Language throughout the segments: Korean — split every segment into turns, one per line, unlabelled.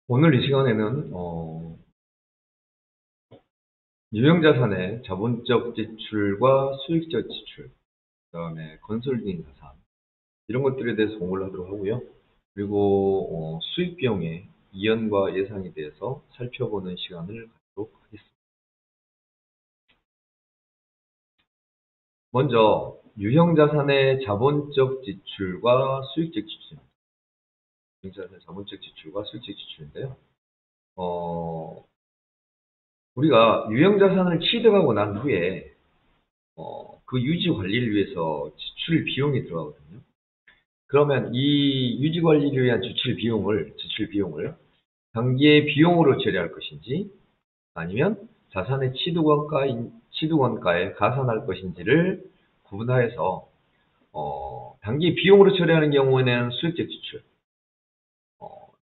오늘 이 시간에는 유형자산의 자본적 지출과 수익적 지출, 그다음에 건설기인 자산 이런 것들에 대해서 공부를 하도록 하고요. 그리고 수익 비용의 이연과 예상에 대해서 살펴보는 시간을 갖도록 하겠습니다. 먼저 유형자산의 자본적 지출과 수익적 지출입니다. 유형자산의 자본적 지출과 수익적 지출인데요. 어, 우리가 유형자산을 취득하고 난 후에 그 유지 관리를 위해서 지출 비용이 들어가거든요. 그러면 이 유지 관리를 위한 지출 비용을 단기의 비용으로 처리할 것인지 아니면 자산의 취득원가에 가산할 것인지를 구분하여서 단기 비용으로 처리하는 경우에는 수익적 지출,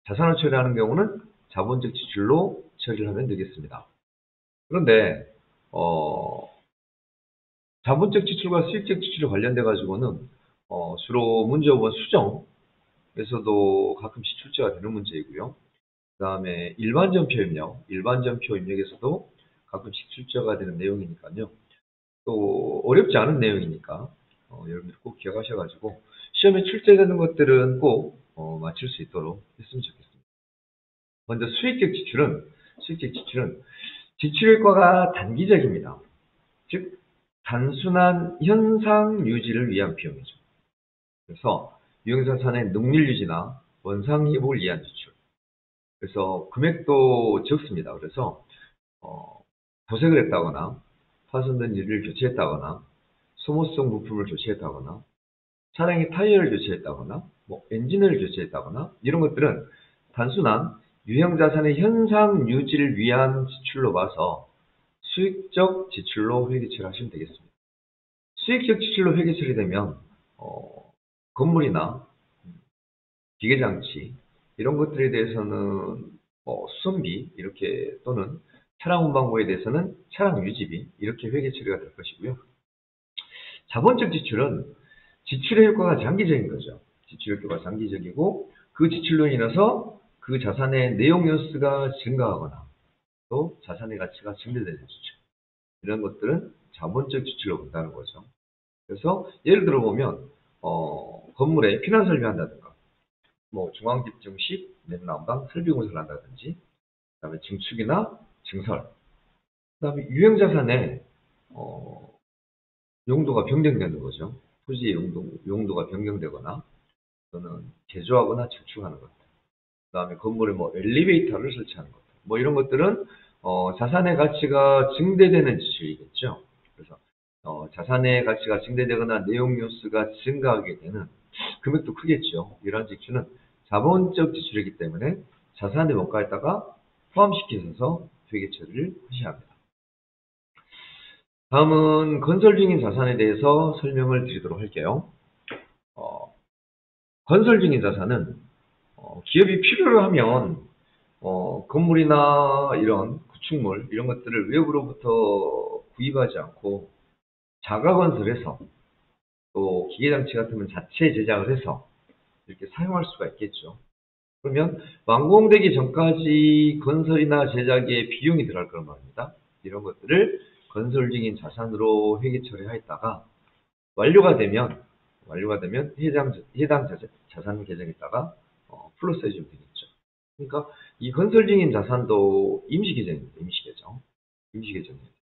자산을 처리하는 경우는 자본적 지출로 처리를 하면 되겠습니다. 그런데 어, 자본적 지출과 수익적 지출에 관련돼 가지고는 주로 문제 5번 수정에서도 가끔씩 출제가 되는 문제이고요. 그다음에 일반전표 입력에서도 가끔씩 출제가 되는 내용이니까요. 또 어렵지 않은 내용이니까 여러분들 꼭 기억하셔가지고 시험에 출제되는 것들은 꼭 맞출 수 있도록 했으면 좋겠습니다. 먼저 수익적 지출은 지출 효과가 단기적입니다. 즉 단순한 현상 유지를 위한 비용이죠. 그래서 유형자산의 능률 유지나 원상 회복을 위한 지출. 그래서 금액도 적습니다. 그래서 도색을 했다거나 파손된 유리를 교체했다거나 소모성 부품을 교체했다거나 차량의 타이어를 교체했다거나 뭐 엔진을 교체했다거나 이런 것들은 단순한 유형자산의 현상 유지를 위한 지출로 봐서 수익적 지출로 회계처리를 하시면 되겠습니다. 수익적 지출로 회계처리 되면 건물이나 기계장치 이런 것들에 대해서는 수선비 이렇게 또는 차량 운반고에 대해서는 차량 유지비 이렇게 회계 처리가 될 것이고요. 자본적 지출은 지출의 효과가 장기적인 거죠. 지출 효과가 장기적이고 그 지출로 인해서 그 자산의 내용 연수가 증가하거나 또 자산의 가치가 증대되는 지출 이런 것들은 자본적 지출로 본다는 거죠. 그래서 예를 들어 보면 건물에 피난 설비한다든가 뭐 중앙집중식 내부난방 설비 공사를 한다든지 그다음에 증축이나 증설 그다음에 유형자산의 용도가 변경되는 거죠. 토지의 용도가 변경되거나 또는 개조하거나 증축하는 것들. 그다음에 건물에 뭐 엘리베이터를 설치하는 것들. 뭐 이런 것들은 자산의 가치가 증대되는 지출이겠죠. 그래서 자산의 가치가 증대되거나 내용 요소가 증가하게 되는 금액도 크겠죠. 이러한 지출은 자본적 지출이기 때문에 자산의 원가에다가 포함시켜서 회계 처리를 하셔야 합니다. 다음은 건설 중인 자산에 대해서 설명을 드리도록 할게요. 어, 건설 중인 자산은 기업이 필요로 하면 건물이나 이런 구축물 이런 것들을 외부로부터 구입하지 않고 자가 건설해서 또 기계장치 같으면 자체 제작을 해서 이렇게 사용할 수가 있겠죠. 그러면 완공되기 전까지 건설이나 제작에 비용이 들어갈 거란 말입니다. 이런 것들을 건설 중인 자산으로 회계 처리하였다가 완료가 되면 해당 자산 계정에다가 플러스 해주면 되겠죠. 그러니까 이 건설 중인 자산도 임시 계정입니다. 임시 계정이에요.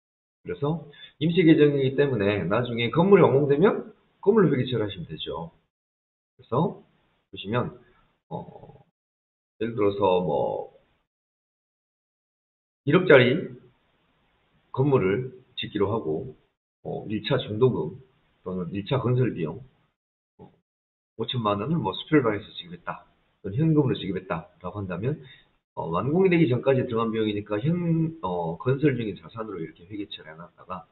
그래서 임시 계정이기 때문에 나중에 건물이 완공되면 건물로 회계 처리하시면 되죠. 그래서 보시면 예를 들어서 뭐 1억짜리 건물을 짓기로 하고 1차 중도금 또는 1차 건설 비용 5천만 원을 뭐 수표를 해서 지급했다. 또는 현금으로 지급했다라고 한다면 완공이 되기 전까지 들어간 비용이니까 건설 중인 자산으로 이렇게 회계 처리해놨다가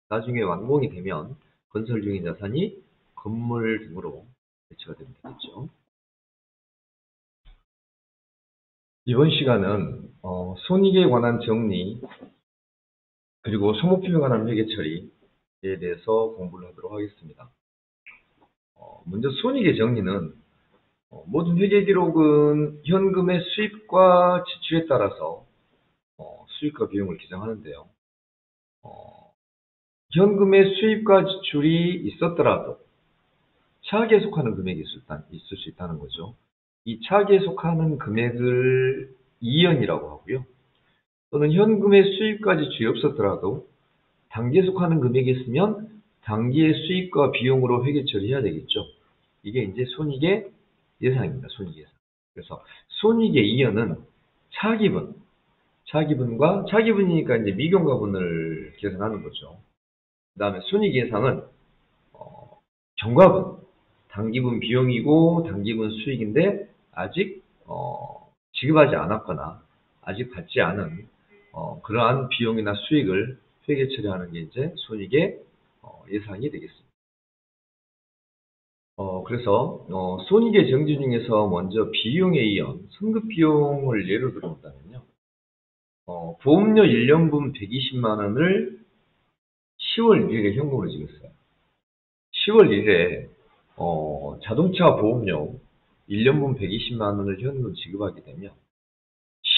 나중에 완공이 되면 건설 중인 자산이 건물 등으로 배치가 되면 되겠죠. 이번 시간은 손익에 관한 정리 그리고 소모품에 관한 회계 처리에 대해서 공부를 하도록 하겠습니다. 먼저 손익의 정리는 모든 회계 기록은 현금의 수입과 지출에 따라서 수입과 비용을 기정하는데요. 어, 현금의 수입과 지출이 있었더라도 차액에 속하는 금액이 있을 수 있다는 거죠. 이 차액에 속하는 금액을 이연이라고 하고요. 또는 현금의 수입과 지출이 없었더라도 단기에 속하는 금액이 있으면 단기의 수입과 비용으로 회계 처리해야 되겠죠. 이게 이제 손익의 예상입니다. 손익 예상. 그래서 손익의 이연은 차기분, 차기분이니까 이제 미경과분을 계산하는 거죠. 그 다음에 손익 예상은 경과분, 단기분 비용이고 단기분 수익인데 아직 지급하지 않았거나 아직 받지 않은 그러한 비용이나 수익을 회계 처리하는 게 이제 손익의 예상이 되겠습니다. 그래서 손익의 정지 중에서 먼저 비용에 이은 승급 비용을 예로 들어본다면요. 보험료 1년분 120만 원을 10월 1일에 현금으로 지급했어요. 10월 1일에 자동차 보험료 1년분 120만 원을 현금으로 지급하게 되면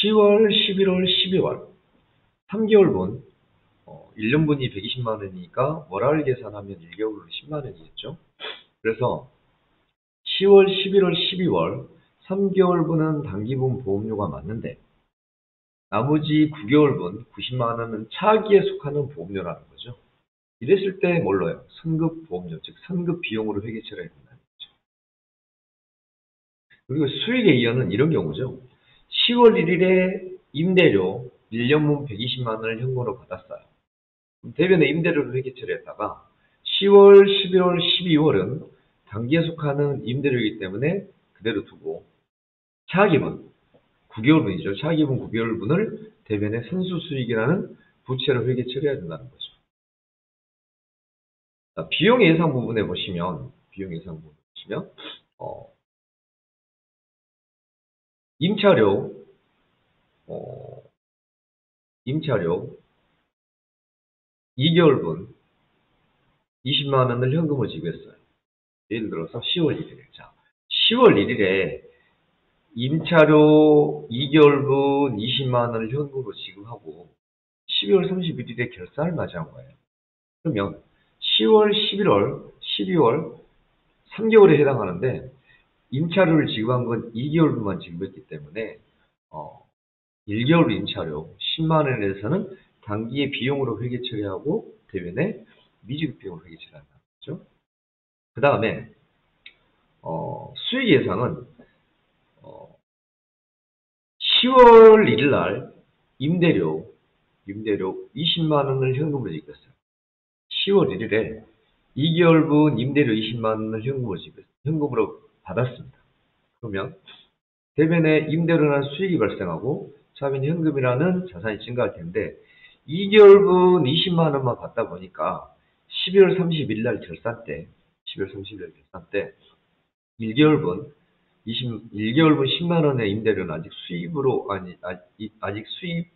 10월, 11월, 12월 3개월분 1년분이 120만 원이니까 월화를 계산하면 1개월로 10만 원이겠죠. 그래서 10월, 11월, 12월 3개월분은 단기분 보험료가 맞는데 나머지 9개월분 90만 원은 차기에 속하는 보험료라는 거죠. 이랬을 때 뭘로요? 선급 보험료, 즉 선급 비용으로 회계 처리해야 된다는 거죠. 그리고 수익의 이연은 이런 경우죠. 10월 1일에 임대료 1년분 120만 원을 현금으로 받았어요. 대변에 임대료를 회계 처리했다가 10월, 11월, 12월은 단기에 속하는 임대료이기 때문에 그대로 두고 차기분 9개월분이죠. 차기분 9개월분을 대변에 선수수익이라는 부채로 회계 처리해야 된다는 거죠. 자, 비용 예상 부분에 보시면 임차료 어, 임차료 2개월분 20만 원을 현금으로 지급했어요. 예를 들어서 10월 1일에. 자, 10월 1일에 임차료 2개월분 20만 원을 현금으로 지급하고 12월 31일에 결산을 맞이한 거예요. 그러면 10월, 11월, 12월 3개월에 해당하는데 임차료를 지급한 건 2개월분만 지급했기 때문에 1개월 임차료 10만 원에 대해서는 단기의 비용으로 회계 처리하고 대변에 미지급 비용으로 회계 처리한다는 거죠. 그 다음에 수익 예상은 10월 1일 날 임대료 20만 원을 현금으로 지급했어요. 10월 1일에 2개월분 임대료 20만 원을 현금으로 받았습니다. 그러면 대변에 임대료라는 수익이 발생하고 차변 현금이라는 자산이 증가할 텐데 2개월분 20만 원만 받다 보니까 12월 30일 날 결산 때 1개월분 1개월분 10만 원의 임대료는 아직 수입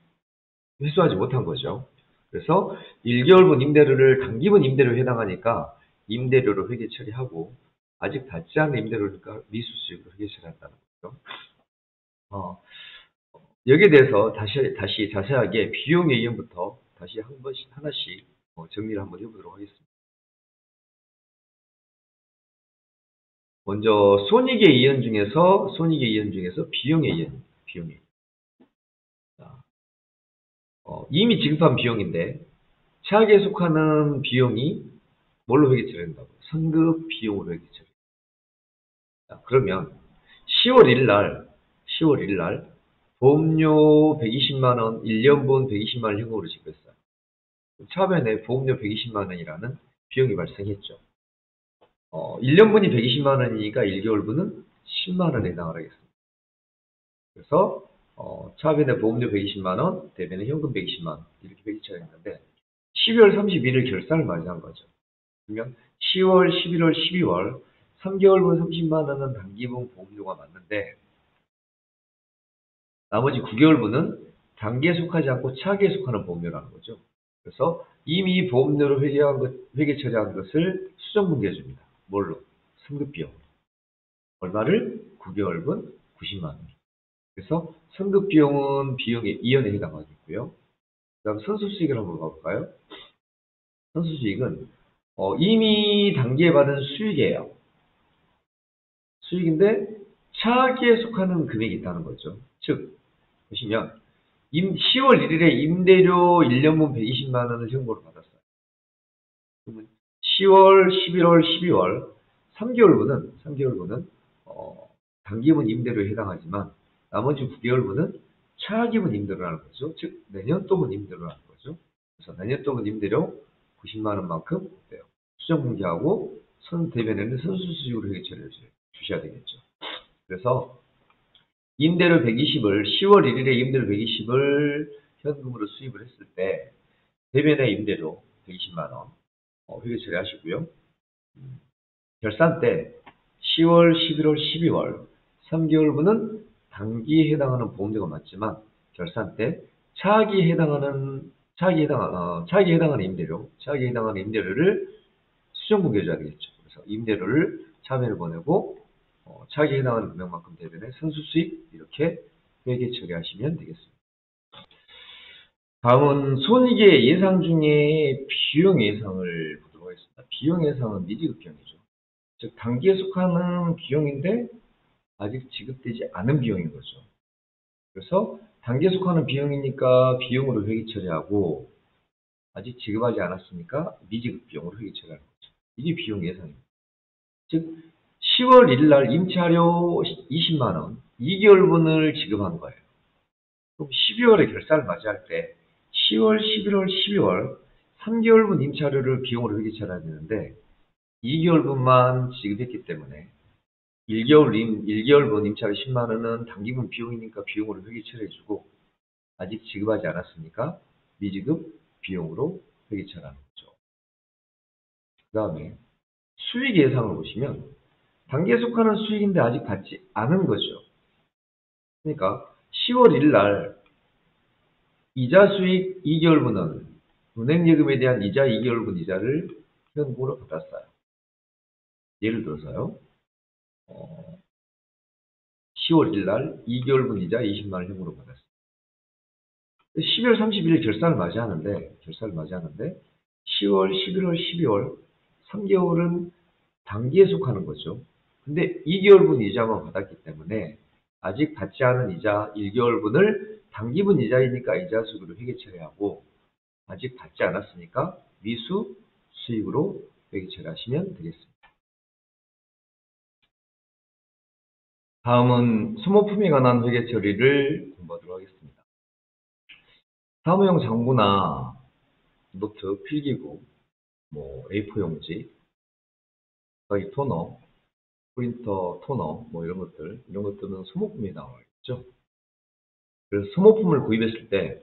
회수하지 못한 거죠. 그래서 1개월분 임대료를 단기분 임대료에 해당하니까 임대료로 회계 처리하고 아직 받지 않은 임대료니까 미수수익으로 회계 처리한다는 거죠. 여기에 대해서 다시 자세하게 비용의 이연부터 다시 하나씩 정리를 한번 해보도록 하겠습니다. 먼저 손익의 이연 중에서 비용의 이연. 이미 지급한 비용인데 차액에 속하는 비용이 뭘로 회계 처리된다고? 선급 비용으로 회계 처리. 그러면 10월 1일 날 보험료 120만 원, 1년분 120만 원 현금으로 지급했어요. 차변에 보험료 120만 원이라는 비용이 발생했죠. 1년분이 120만 원이니까 1개월분은 10만 원에 해당하겠습니다. 그래서 차변에 보험료 120만 원, 대변에 현금 120만 원 이렇게 회계 처리했는데 12월 31일 결산을 맞이한 거죠. 그러면 10월, 11월, 12월 3개월분 30만 원은 단기분 보험료가 맞는데 나머지 9개월분은 단기에 속하지 않고 차기에 속하는 보험료라는 거죠. 그래서 이미 보험료로 회계 처리한 것을 수정분개해 줍니다. 뭘로? 승급비용. 얼마를? 9개월분 90만 원. 그래서 선급 비용은 비용의 2연에 해당하겠고요. 그 다음 선수수익을 한번 봐볼까요? 선수수익은 이미 단기에 받은 수익이에요. 수익인데 차기에 속하는 금액이 있다는 거죠. 즉 보시면 10월 1일에 임대료 1년분 120만 원을 현금으로 받았어요. 그러면 10월, 11월, 12월 3개월분은 단기분 임대료에 해당하지만 나머지 9개월분은 차기분 임대료라는 거죠. 즉 내년 도분 임대료라는 거죠. 그래서 내년 도분 임대료 90만 원만큼 돼요. 수정 공개하고 선 대변에는 선수 수익으로 회계 처리해 주셔야 되겠죠. 그래서 임대료 120을 10월 1일에 임대료 120을 현금으로 수입을 했을 때 대변의 임대료 120만 원 회계 처리하시고요. 결산 때 10월, 11월, 12월 3개월분은 단기에 해당하는 보험료가 맞지만 결산 때 차기에 해당하는 임대료를 수정 공개해줘야 되겠죠. 그래서 임대료를 차변을 보내고 차기에 해당하는 금액만큼 대변에 선수수익 이렇게 회계 처리하시면 되겠습니다. 다음은 손익의 예상 중에 비용 예상을 보도록 하겠습니다. 비용 예상은 미지급 비용이죠. 즉 단기에 속하는 비용인데 아직 지급되지 않은 비용인 거죠. 그래서 단기에 속하는 비용이니까 비용으로 회계 처리하고 아직 지급하지 않았으니까 미지급 비용으로 회계 처리하는 거죠. 이게 비용 예상입니다. 즉 10월 1일 날 임차료 20만 원 2개월분을 지급한 거예요. 그럼 12월에 결산을 맞이할 때 10월, 11월, 12월 3개월분 임차료를 비용으로 회계 처리해야 되는데 2개월분만 지급했기 때문에 1개월분 임차료 10만 원은 단기분 비용이니까 비용으로 회계 처리해주고 아직 지급하지 않았으니까 미지급 비용으로 회계 처리하는 거죠. 그 다음에 수익 예상을 보시면 단기에 속하는 수익인데 아직 받지 않은 거죠. 그러니까 10월 1일 날 이자 수익 2개월분은 은행예금에 대한 이자 2개월분 이자를 현금으로 받았어요. 예를 들어서요. 10월 1일 날 2개월분 이자 20만 원 현금으로 받았어요. 12월 31일 결산을 맞이하는데 10월, 11월, 12월 3개월은 단기에 속하는 거죠. 근데 2개월분 이자만 받았기 때문에 아직 받지 않은 이자 1개월분을 단기분 이자이니까 이자 수익으로 회계 처리하고 아직 받지 않았으니까 미수 수익으로 회계 처리하시면 되겠습니다. 다음은 소모품에 관한 회계 처리를 공부하도록 하겠습니다. 사무용 장부나 노트, 필기구, A4 용지, 가위 토너, 프린터 토너, 이런 것들은 소모품이 나와있죠. 그래서 소모품을 구입했을 때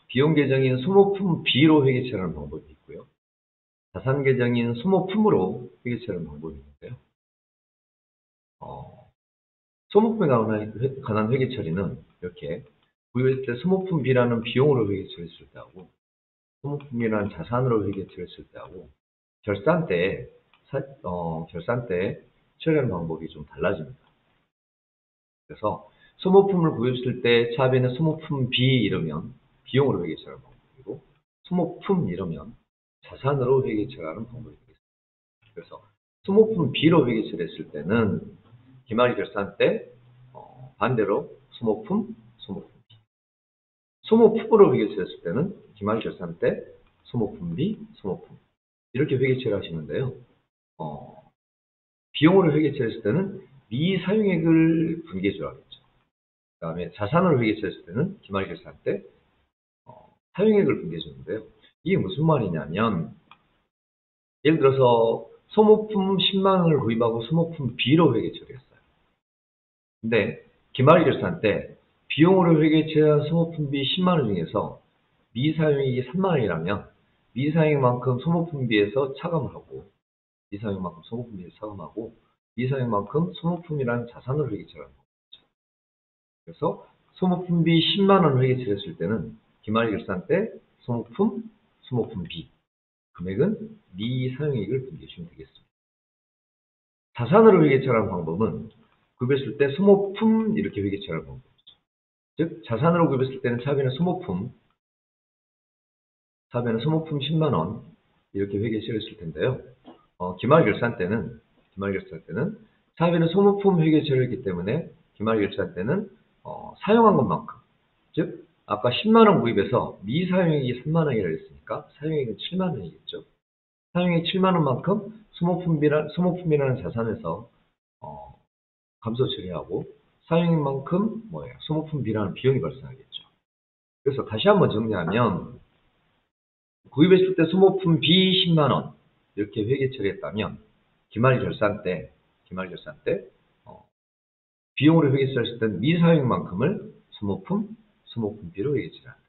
비용 계정인 소모품 B로 회계 처리하는 방법이 있고요. 자산 계정인 소모품으로 회계 처리하는 방법이 있는데요. 소모품에 관한 회계 처리는 이렇게 구입했을 때 소모품 B라는 비용으로 회계 처리했을 때 하고 소모품이라는 자산으로 회계 처리했을 때 하고 결산 때 처리하는 방법이 좀 달라집니다. 그래서 소모품을 구입했을 때 차비는 소모품 B 이러면 비용으로 회계 처리하는 방법이고 소모품 이러면 자산으로 회계 처리하는 방법이 되겠습니다. 그래서 소모품 B로 회계 처리했을 때는 기말 결산 때 반대로 소모품 B. 소모품으로 회계 처리했을 때는 기말 결산 때 소모품 B, 소모품 이렇게 회계 처리하시는데요. 비용으로 회계 처리했을 때는 미사용액을 분기해 줘야겠죠. 그 다음에 자산으로 회계 처리했을 때는 기말 결산 때 사용액을 분기해 주는데요. 이게 무슨 말이냐면 예를 들어서 소모품 10만 원을 구입하고 소모품 B로 회계 처리했어요. 근데 기말 결산 때 비용으로 회계 처리한 소모품 B 10만 원 중에서 미사용액이 3만 원이라면 미사용액만큼 소모품 B에서 차감을 하고 미사용액만큼 소모품 B에서 차감하고 미사용액만큼 소모품이라는 자산으로 회계 처리하는 거죠. 그래서 소모품 B 10만 원 회계 처리했을 때는 기말 결산 때 소모품 B 금액은 미사용액을 분기해 주시면 되겠습니다. 자산으로 회계처리하는 방법은 구입했을 때 소모품 이렇게 회계처리하는 방법이죠. 즉 자산으로 구입했을 때는 차비는 소모품 10만 원 이렇게 회계처리했을 텐데요. 기말결산 때는 차비는 소모품 회계처리했기 때문에 기말결산 때는 사용한 것만큼, 즉 아까 10만 원 구입해서 미사용액이 3만 원이라고 했으니까 사용액은 7만 원이겠죠. 사용액 7만 원만큼 소모품이라는 자산에서 감소 처리하고 사용액만큼 소모품비라는 비용이 발생하겠죠. 그래서 다시 한번 정리하면 구입했을 때 소모품 비 10만 원 이렇게 회계 처리했다면 기말결산 때 비용으로 회계 처리했을 때는 미사용만큼을 소모품비로 회계 처리합니다.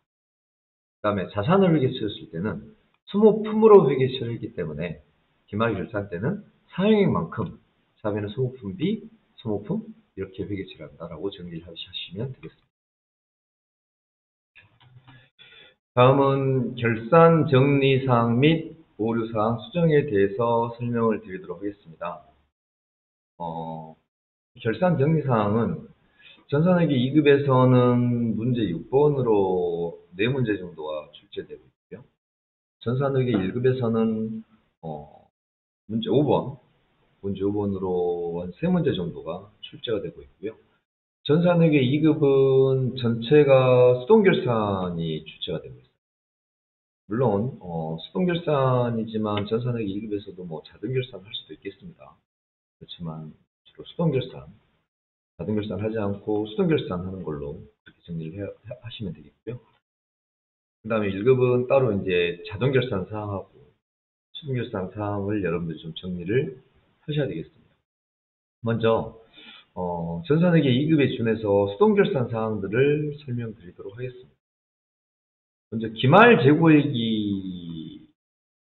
그 다음에 자산을 회계 처리했을 때는 소모품으로 회계 처리했기 때문에 기말결산 때는 사용액만큼 차비는 소모품비, 소모품 이렇게 회계 처리한다라고 정리를 하시면 되겠습니다. 다음은 결산 정리사항 및 오류사항 수정에 대해서 설명을 드리도록 하겠습니다. 결산 정리사항은 전산회계 2급에서는 문제 6번으로 4문제 정도가 출제되고 있고요. 전산회계 1급에서는 문제 5번으로 한 3문제 정도가 출제가 되고 있고요. 전산회계 2급은 전체가 수동결산이 출제가 되고 있습니다. 물론 수동결산이지만 전산회계 2급에서도 자동결산을 할 수도 있겠습니다. 그렇지만 주로 자동결산 하지 않고 수동결산하는 걸로 그렇게 정리를 하시면 되겠고요. 그 다음에 1급은 따로 이제 자동결산 사항하고 수동결산 사항을 여러분들이 좀 정리를 하셔야 되겠습니다. 먼저 전산회계 2급에 준해서 수동결산 사항들을 설명드리도록 하겠습니다. 먼저 기말 재고액이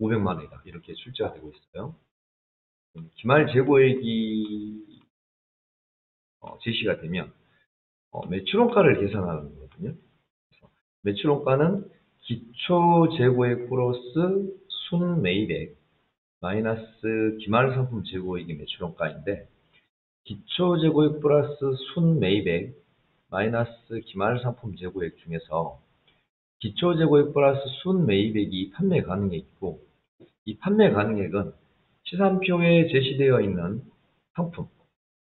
500만 원이다 이렇게 출제가 되고 있어요. 기말 재고액이 제시가 되면 매출원가를 계산하는 거거든요. 그래서 매출원가는 기초 재고액 플러스 순매입액 마이너스 기말상품 재고액이 매출원가인데 기초 재고액 플러스 순매입액 마이너스 기말상품 재고액 중에서 기초 재고액 플러스 순매입액이 판매 가능액이고 이 판매 가능액은 시산표에 제시되어 있는 상품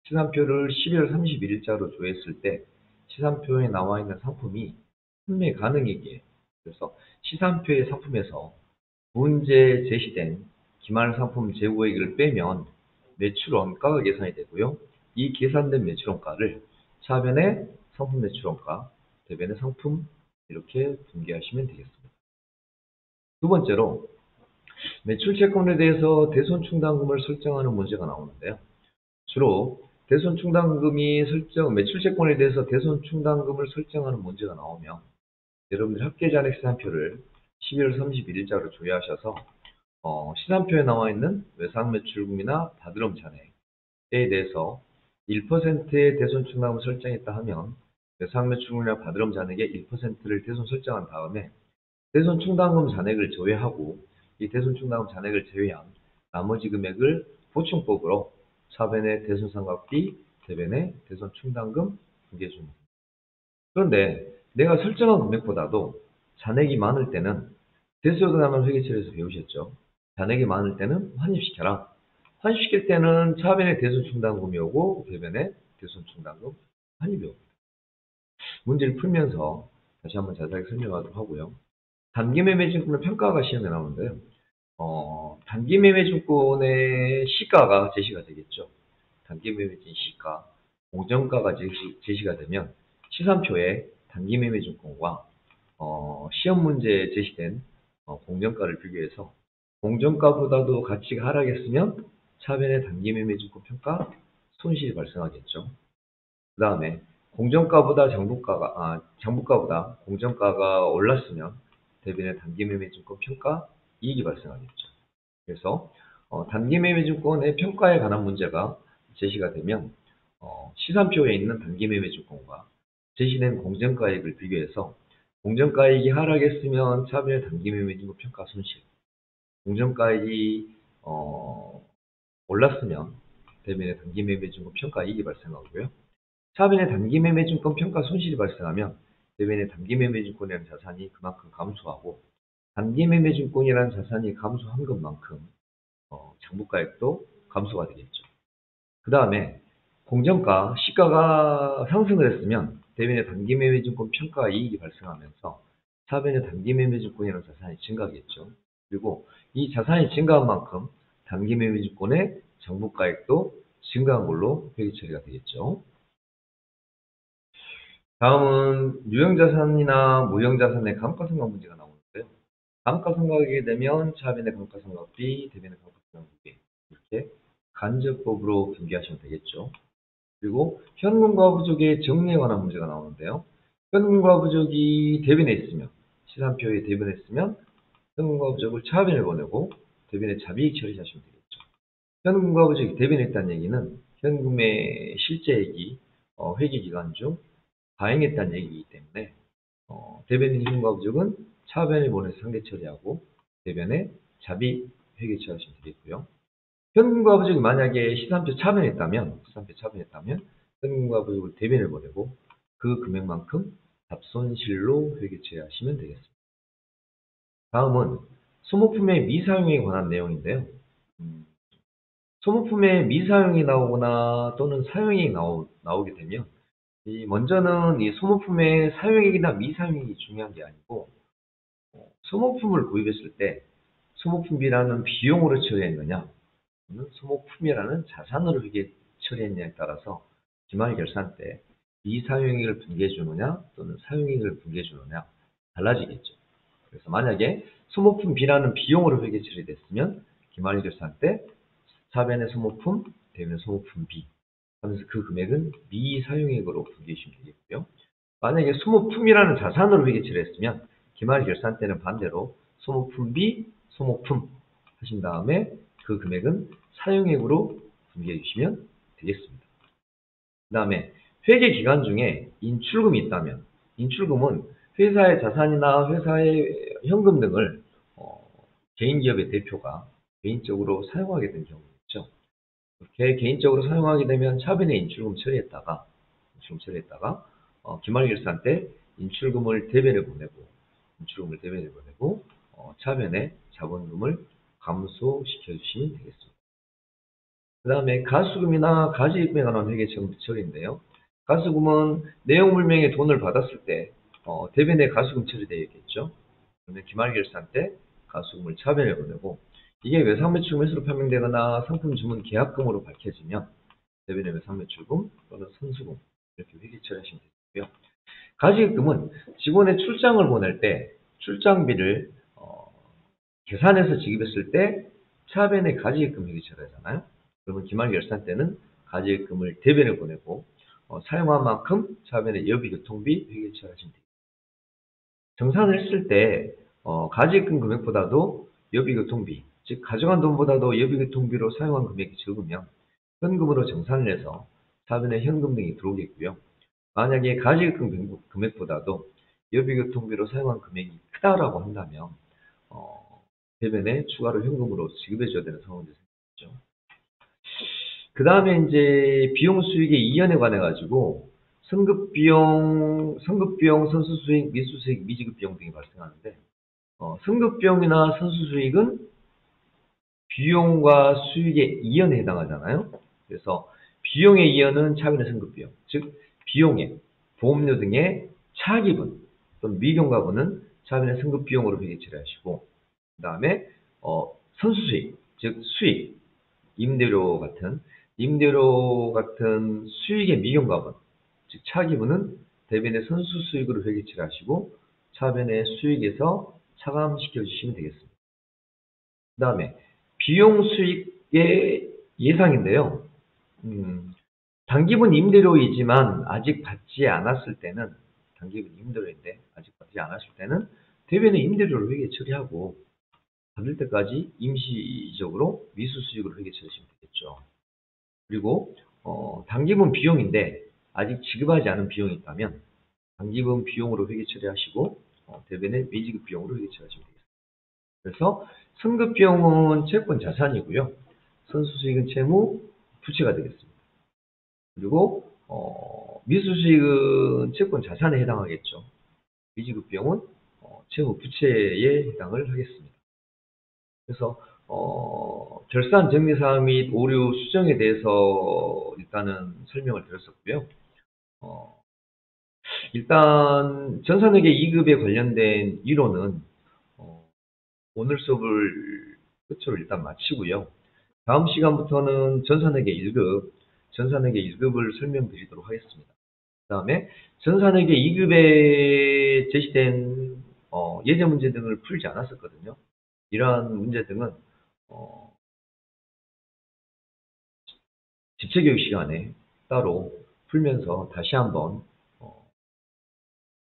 시산표를 12월 31일자로 조회했을 때 시산표에 나와 있는 상품이 판매 가능액이에요. 그래서 시산표의 상품에서 문제에 제시된 기말상품 재고액을 빼면 매출원가가 계산이 되고요. 이 계산된 매출원가를 차변의 상품 매출원가, 대변의 상품 이렇게 분개하시면 되겠습니다. 두 번째로 매출채권에 대해서 대손충당금을 설정하는 문제가 나오는데요. 주로 매출채권에 대해서 대손충당금을 설정하는 문제가 나오면 여러분들 합계잔액 시산표를 12월 31일자로 조회하셔서 시산표에 나와 있는 외상매출금이나 바드럼 잔액에 대해서 1%의 대손충당금을 설정했다 하면 외상매출금이나 바드럼 잔액의 1%를 대손 설정한 다음에 대손충당금 잔액을 제외하고 이 대손충당금 잔액을 제외한 나머지 금액을 보충법으로 차변의 대손상각비, 대변의 대손충당금 분개해 줍니다. 그런데 내가 설정한 금액보다도 잔액이 많을 때는 대수요금하면 회계처리에서 배우셨죠. 잔액이 많을 때는 환입시켜라. 환입시킬 때는 차변의 대손충당금이 오고 대변의 대손충당금 환입이 옵니다. 문제를 풀면서 다시 한번 자세하게 설명하도록 하고요. 단기매매증권의 평가가 시험에 나오는데요. 단기매매증권의 시가가 제시가 되겠죠. 단기매매증 시가, 공정가가 제시가 되면 시산표에 단기매매증권과 시험 문제에 제시된 공정가를 비교해서 공정가보다도 가치가 하락했으면 차변의 단기매매증권 평가 손실이 발생하겠죠. 그 다음에 공정가보다 장부가보다 공정가가 올랐으면 대변의 단기매매증권 평가 이익이 발생하겠죠. 그래서 단기매매증권의 평가에 관한 문제가 제시가 되면 시산표에 있는 단기매매증권과 제시된 공정가액을 비교해서 공정가액이 하락했으면 차변의 단기매매증권 평가 손실, 공정가액이 올랐으면 대변의 단기매매증권 평가 이익이 발생하고요. 차변의 단기매매증권 평가 손실이 발생하면 대변의 단기매매증권이라는 자산이 그만큼 감소하고 단기매매증권이라는 자산이 감소한 것만큼 장부가액도 감소가 되겠죠. 그 다음에 공정가, 시가가 상승을 했으면 대변의 단기매매증권 평가 이익이 발생하면서 차변의 단기매매증권이라는 자산이 증가하겠죠. 그리고 이 자산이 증가한 만큼 단기매매증권의 장부가액도 증가한 걸로 회계 처리가 되겠죠. 다음은 유형자산이나 무형자산의 감가상각 문제가 나오는데요. 감가상각하게 되면 차변의 감가상각비, 대변의 감가상각비 이렇게 간접법으로 분기하시면 되겠죠. 그리고 현금과 부족의 정리에 관한 문제가 나오는데요. 현금과 부족이 대변에 있으면, 시산표에 대변에 있으면 현금과 부족을 차변에 보내고 대변에 자비익 처리하시면 되겠죠. 현금과 부족이 대변에 있다는 얘기는 현금의 실제액이 회계 기간 중 발행했다는 얘기이기 때문에 대변인 현금과 부족은 차변에 보내서 상계 처리하고 대변에 자비 회계 처리하시면 되겠고요. 현금과 부족이 만약에 시산표 차변에 있다면 현금과 부족을 대변에 보내고 그 금액만큼 답손실로 회계 처리하시면 되겠습니다. 다음은 소모품의 미사용에 관한 내용인데요. 소모품의 미사용이 나오거나 또는 사용이 나오게 되면 먼저는 이 소모품의 사용액이나 미사용액이 중요한 게 아니고 소모품을 구입했을 때 소모품비라는 비용으로 처리했느냐 소모품이라는 자산으로 회계 처리했냐에 따라서 기말결산 때 미사용액을 분기해 주느냐 또는 사용액을 분기해 주느냐 달라지겠죠. 그래서 만약에 소모품 B라는 비용으로 회계 처리됐으면 기말결산 때 차변의 소모품, 대변의 소모품 B 하면서 그 금액은 미사용액으로 분기해 주시면 되겠고요. 만약에 소모품이라는 자산으로 회계 처리했으면 기말결산 때는 반대로 소모품 B, 소모품 하신 다음에 그 금액은 사용액으로 분기해 주시면 되겠습니다. 그 다음에 회계 기간 중에 인출금이 있다면 인출금은 회사의 자산이나 회사의 현금 등을 개인기업의 대표가 개인적으로 사용하게 된 경우겠죠. 이렇게 개인적으로 사용하게 되면 차변에 인출금 처리했다가 기말결산 때 인출금을 대변에 보내고 차변에 자본금을 감소시켜 주시면 되겠습니다. 그 다음에 가수금이나 가지입금에 관한 회계 처리인데요. 가수금은 내용물명의 돈을 받았을 때 대변에 가수금 처리되어 있겠죠. 그러면 기말결산 때 가수금을 차변에 보내고 이게 외상매출금 횟수로 판명되거나 상품 주문 계약금으로 밝혀지면 대변에 외상매출금 또는 선수금 이렇게 회계 처리하시면 되고요. 가지입금은 직원의 출장을 보낼 때 출장비를 계산해서 지급했을 때 차변에 가지입금 회계 처리하잖아요. 그러면 기말결산 때는 가지입금을 대변에 보내고 사용한 만큼 차변에 여비교통비 회계 처리하시면 됩니다. 정산을 했을 때 가지입금 금액보다도 여비교통비, 즉 가져간 돈보다도 여비교통비로 사용한 금액이 적으면 현금으로 정산을 해서 차변에 현금 등이 들어오겠고요. 만약에 가지입금 금액보다도 여비교통비로 사용한 금액이 크다라고 한다면 대변에 추가로 현금으로 지급해줘야 되는 상황이 생기죠. 그 다음에 이제 비용 수익의 이연에 관해 가지고 승급비용, 선수수익, 미수수익, 미지급비용 등이 발생하는데 승급비용이나 선수수익은 비용과 수익의 이연에 해당하잖아요. 그래서 비용의 이연은 차변의 승급비용, 즉 비용의 보험료 등의 차기분 또는 미경과분은 차변의 승급비용으로 회계 처리하시고 그 다음에 선수수익, 즉 수익, 임대료 같은 수익의 미경과분, 즉 차기분은 대변의 선수수익으로 회계 처리하시고 차변의 수익에서 차감시켜 주시면 되겠습니다. 그 다음에 비용 수익의 예상인데요. 단기분 임대료이지만 아직 받지 않았을 때는 대변의 임대료를 회계 처리하고 받을 때까지 임시적으로 미수수익으로 회계 처리하시면 되겠죠. 그리고 단기분 비용인데 아직 지급하지 않은 비용이 있다면 단기분 비용으로 회계 처리하시고 대변의 미지급 비용으로 회계 처리하시면 되겠습니다. 그래서 승급 비용은 채권 자산이고요. 선수수익은 채무, 부채가 되겠습니다. 그리고 미수수익은 채권 자산에 해당하겠죠. 미지급 비용은 채무 부채에 해당을 하겠습니다. 그래서 결산 정리사항 및 오류 수정에 대해서 일단은 설명을 드렸었고요. 일단 전산회계 2급에 관련된 이론은 오늘 수업을 끝으로 일단 마치고요. 다음 시간부터는 전산회계 1급, 전산회계 1급을 설명드리도록 하겠습니다. 그 다음에 전산회계 2급에 제시된 예제 문제 등을 풀지 않았었거든요. 이러한 문제 등은 집체교육 시간에 따로 풀면서 다시 한번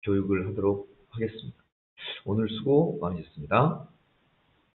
교육을 하도록 하겠습니다. 오늘 수고 많으셨습니다.